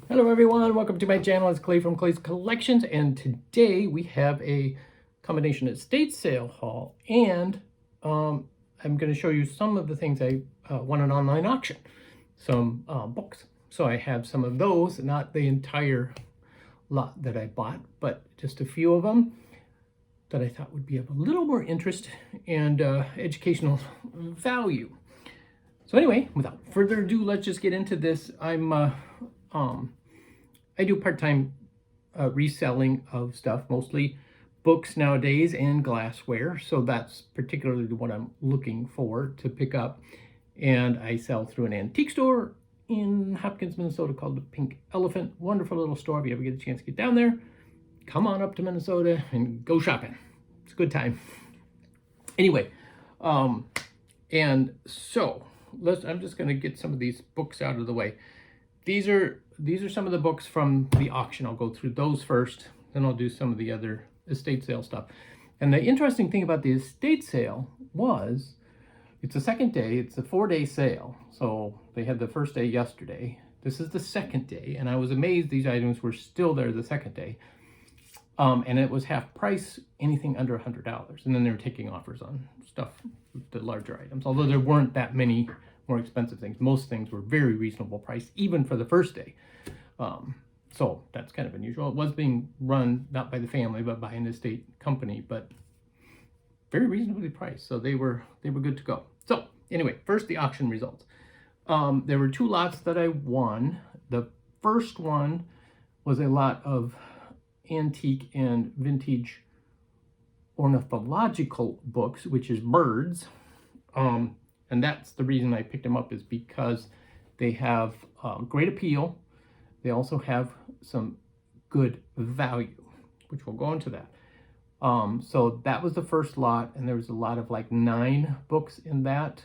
Hello everyone, welcome to my channel. It's Clay from Clay's Collections, and today we have a combination estate sale haul, and I'm going to show you some of the things I won an online auction, some books. So I have some of those, not the entire lot that I bought, but just a few of them that I thought would be of a little more interest and educational value. So anyway, without further ado, let's just get into this. I do part-time reselling of stuff, mostly books nowadays and glassware. So that's particularly what I'm looking for to pick up. And I sell through an antique store in Hopkins, Minnesota called the Pink Elephant. Wonderful little store. If you ever get a chance to get down there, come on up to Minnesota and go shopping. It's a good time. Anyway, and so I'm just going to get some of these books out of the way. These are some of the books from the auction. I'll go through those first, then I'll do some of the other estate sale stuff. And the interesting thing about the estate sale was it's a second day. It's a 4-day sale. So they had the first day yesterday. This is the second day, and I was amazed these items were still there the second day. And it was half price, anything under $100. And then they were taking offers on stuff, the larger items, although there weren't that many more expensive things. Most things were very reasonable price, even for the first day. So that's kind of unusual. It was being run not by the family, but by an estate company, but very reasonably priced. So they were good to go. So anyway, first the auction results. There were 2 lots that I won. The first one was a lot of antique and vintage ornithological books, which is birds. And that's the reason I picked them up, is because they have great appeal. They also have some good value, which we'll go into that. So that was the first lot, and there was a lot of like 9 books in that.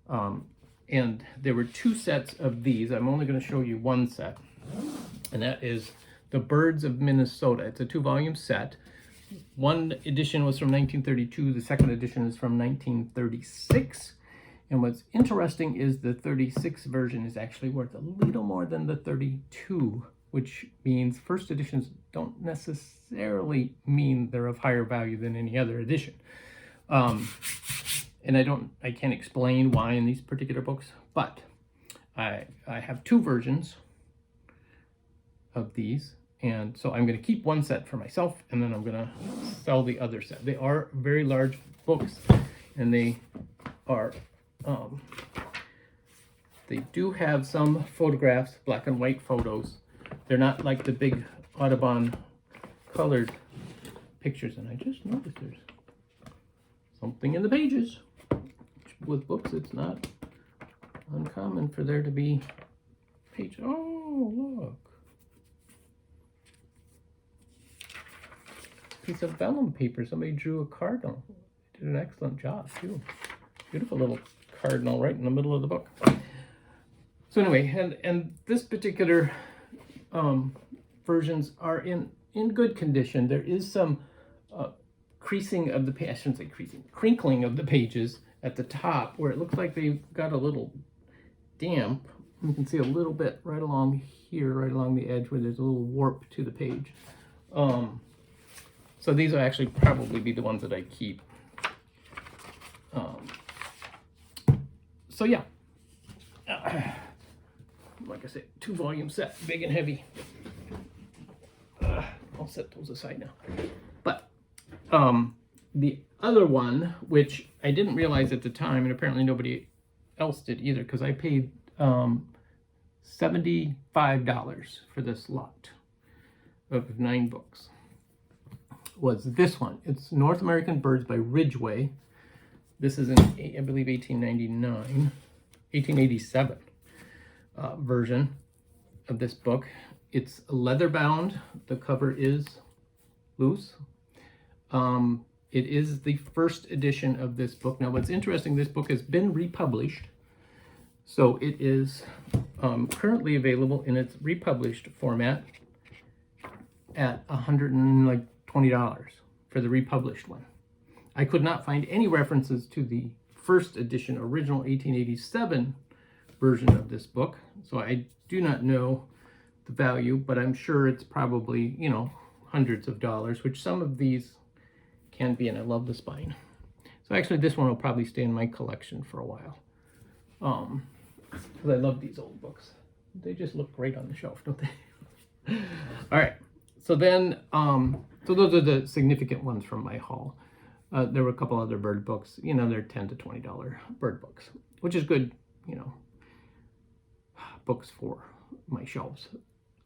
And there were 2 sets of these. I'm only going to show you one set, and that is The Birds of Minnesota. It's a 2-volume set. One edition was from 1932. The second edition is from 1936. And what's interesting is the 36 version is actually worth a little more than the 32, which means first editions don't necessarily mean they're of higher value than any other edition. And I can't explain why in these particular books, but I have 2 versions of these. And so I'm going to keep one set for myself, and then I'm going to sell the other set. They are very large books, and they are they do have some photographs, black and white photos. They're not like the big Audubon colored pictures. And I just noticed there's something in the pages. With books, it's not uncommon for there to be pages. Oh, look. Piece of vellum paper. Somebody drew a cardinal. Did an excellent job, too. Beautiful little cardinal right in the middle of the book. So anyway, and this particular versions are in good condition. There is some creasing of the page. I shouldn't say creasing, crinkling of the pages at the top, where it looks like they got a little damp. You can see a little bit right along here, right along the edge, where there's a little warp to the page. So these will actually probably be the ones that I keep. So yeah, like I said, 2-volume set, big and heavy. I'll set those aside now. But the other one, which I didn't realize at the time, and apparently nobody else did either, because I paid $75 for this lot of 9 books, was this one. It's North American Birds by Ridgway. This is an, I believe, 1887 version of this book. It's leather bound. The cover is loose. It is the first edition of this book. Now, what's interesting, this book has been republished. So it is currently available in its republished format at $120 for the republished one. I could not find any references to the first edition, original 1887 version of this book, so I do not know the value, but I'm sure it's probably, you know, hundreds of dollars, which some of these can be, and I love the spine. So actually this one will probably stay in my collection for a while. Because I love these old books. They just look great on the shelf, don't they? All right, so then, so those are the significant ones from my haul. There were a couple other bird books, you know, they're $10 to $20 bird books, which is good, you know, books for my shelves.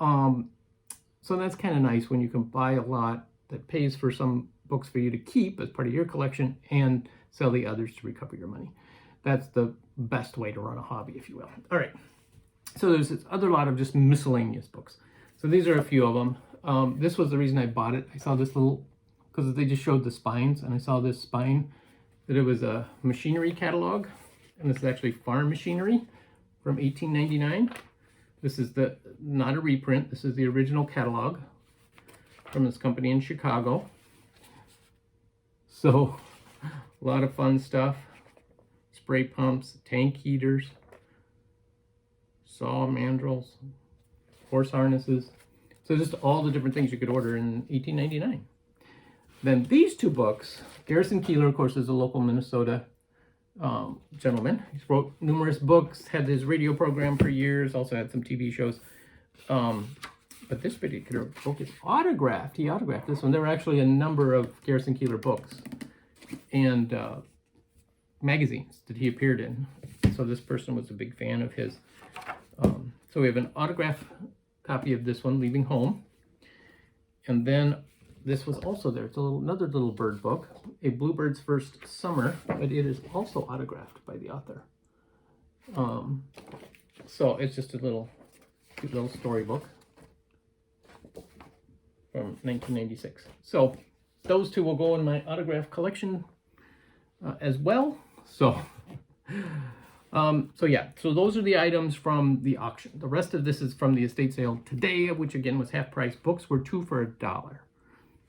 So that's kind of nice when you can buy a lot that pays for some books for you to keep as part of your collection and sell the others to recover your money. That's the best way to run a hobby, if you will. All right, so there's this other lot of just miscellaneous books. So these are a few of them. This was the reason I bought it. I saw this little, because they just showed the spines, and I saw this spine, that it was a machinery catalog, and this is actually farm machinery from 1899. This is not a reprint, this is the original catalog from this company in Chicago. So, a lot of fun stuff. Spray pumps, tank heaters, saw mandrels, horse harnesses. So just all the different things you could order in 1899. Then these two books, Garrison Keillor, of course, is a local Minnesota gentleman. He's wrote numerous books, had his radio program for years, also had some TV shows. But this particular book is autographed. He autographed this one. There were actually a number of Garrison Keillor books and magazines that he appeared in. So this person was a big fan of his. So we have an autographed copy of this one, Leaving Home. And then this was also there. It's another little bird book, A Bluebird's First Summer, but it is also autographed by the author. So it's just a cute little storybook from 1996. So those two will go in my autograph collection as well. So, so those are the items from the auction. The rest of this is from the estate sale today, which again was half price. Books were 2 for $1.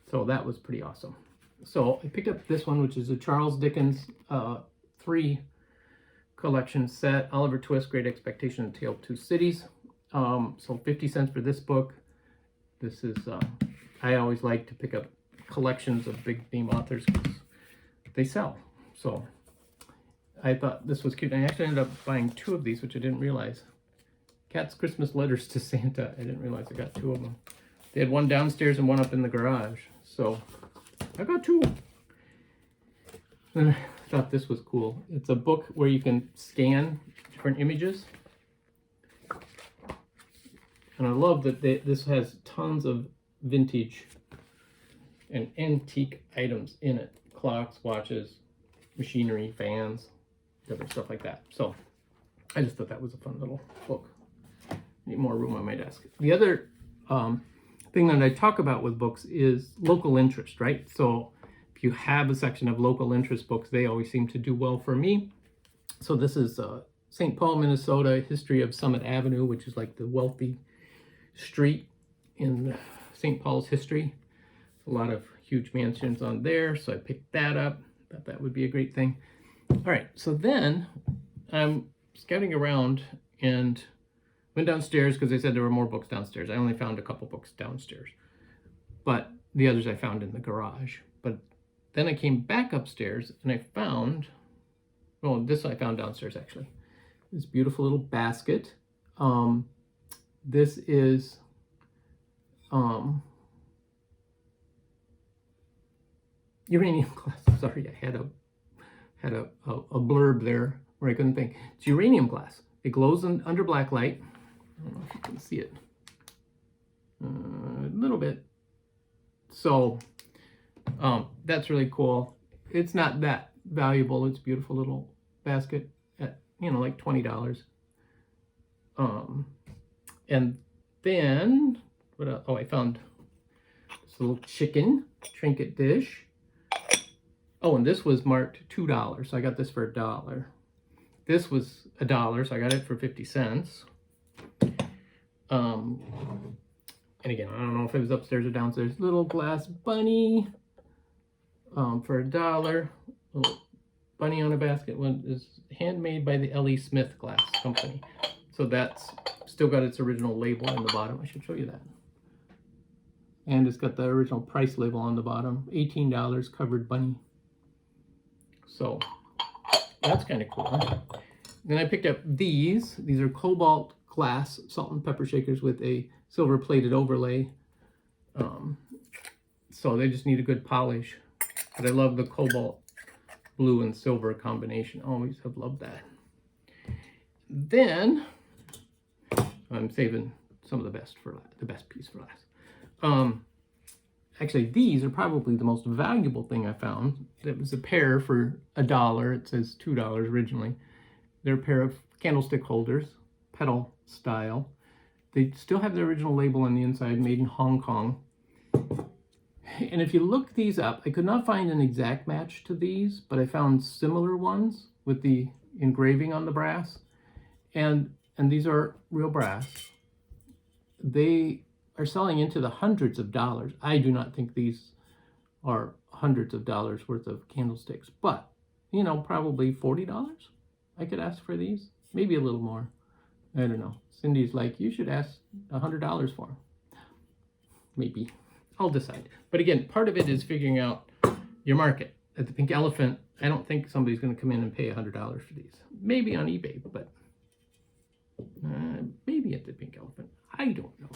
So that was pretty awesome. So I picked up this one, which is a Charles Dickens 3 collection set, Oliver Twist, Great Expectation, and Tale of Two Cities. So 50 cents for this book. This is, I always like to pick up collections of big name authors because they sell. So I thought this was cute. And I actually ended up buying 2 of these, which I didn't realize. Cat's Christmas Letters to Santa. I didn't realize I got 2 of them. They had one downstairs and one up in the garage. So I got 2. And I thought this was cool. It's a book where you can scan different images. And I love that this has tons of vintage and antique items in it. Clocks, watches, machinery, fans, different stuff like that. So I just thought that was a fun little book. Need more room on my desk. The other thing that I talk about with books is local interest, right? So if you have a section of local interest books, they always seem to do well for me. So this is St. Paul, Minnesota, History of Summit Avenue, which is like the wealthy street in St. Paul's history. A lot of huge mansions on there, so I picked that up. Thought that would be a great thing. All right, so then I'm scouting around and went downstairs because they said there were more books downstairs. I only found a couple books downstairs, but the others I found in the garage. But then I came back upstairs and I found, well, this I found downstairs actually. This beautiful little basket. This is uranium glass. Sorry, I had a blurb there where I couldn't think. It's uranium glass. It glows under black light. I don't know if you can see it. A little bit. So that's really cool. It's not that valuable. It's a beautiful little basket at, like $20. And then, what else? Oh, I found this little chicken trinket dish. Oh, and this was marked $2, so I got this for $1. This was $1, so I got it for 50 cents. And again, I don't know if it was upstairs or downstairs. Little glass bunny for $1. Little bunny on a basket. One is handmade by the L.E. Smith Glass Company. So that's still got its original label in the bottom. I should show you that. And it's got the original price label on the bottom. $18 covered bunny. So that's kind of cool. Then I picked up these. These are cobalt glass salt and pepper shakers with a silver plated overlay. So they just need a good polish. But I love the cobalt blue and silver combination. Always have loved that. Then I'm saving some of the best for last, the best piece for last. Actually, these are probably the most valuable thing I found. It was a pair for $1. It says $2 originally. They're a pair of candlestick holders, pedal style. They still have the original label on the inside, made in Hong Kong. And if you look these up, I could not find an exact match to these, but I found similar ones with the engraving on the brass. And these are real brass. They are selling into the hundreds of dollars. I do not think these are hundreds of dollars worth of candlesticks, but, you know, probably $40 I could ask for these. Maybe a little more. I don't know. Cindy's like, you should ask $100 for them. Maybe. I'll decide. But again, part of it is figuring out your market. At the Pink Elephant, I don't think somebody's going to come in and pay $100 for these. Maybe on eBay, but maybe at the Pink Elephant. I don't know.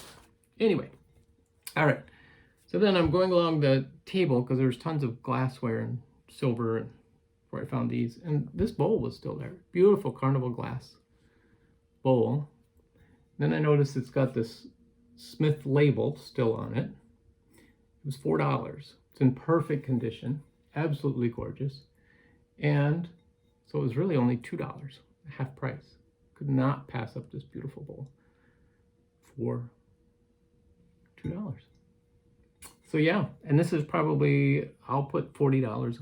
Anyway, all right. So then I'm going along the table because there's tons of glassware and silver where I found these. And this bowl was still there. Beautiful carnival glass bowl. Then I noticed it's got this Smith label still on it. It was $4. It's in perfect condition. Absolutely gorgeous. And so it was really only $2, half price. Could not pass up this beautiful bowl for $2. So yeah, and this is probably, I'll put $40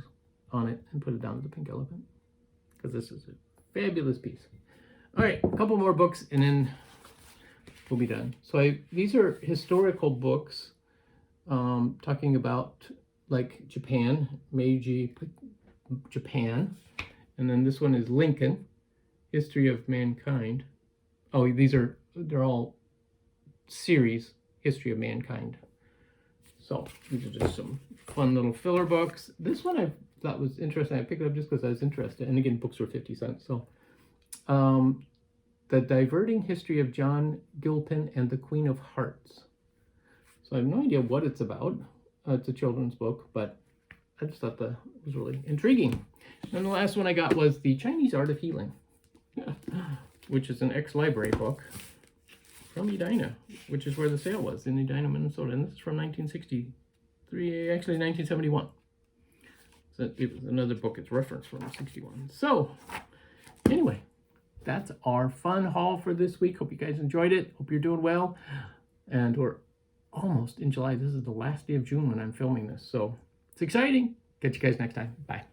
on it and put it down to the Pink Elephant because this is a fabulous piece. All right, a couple more books and then we'll be done. So these are historical books talking about like Japan, Meiji Japan. And then this one is Lincoln, History of Mankind. Oh, they're all series, History of Mankind. So these are just some fun little filler books. This one I thought was interesting. I picked it up just because I was interested. And again, books were 50 cents. So The Diverting History of John Gilpin and the Queen of Hearts. So I have no idea what it's about. It's a children's book, but I just thought that was really intriguing. And the last one I got was The Chinese Art of Healing, which is an ex-library book from Edina, which is where the sale was, in Edina, Minnesota. And this is from 1963, actually 1971. So it was another book it's referenced from 61. So anyway, that's our fun haul for this week. Hope you guys enjoyed it. Hope you're doing well. And we're almost in July. This is the last day of June when I'm filming this. So it's exciting. Catch you guys next time. Bye.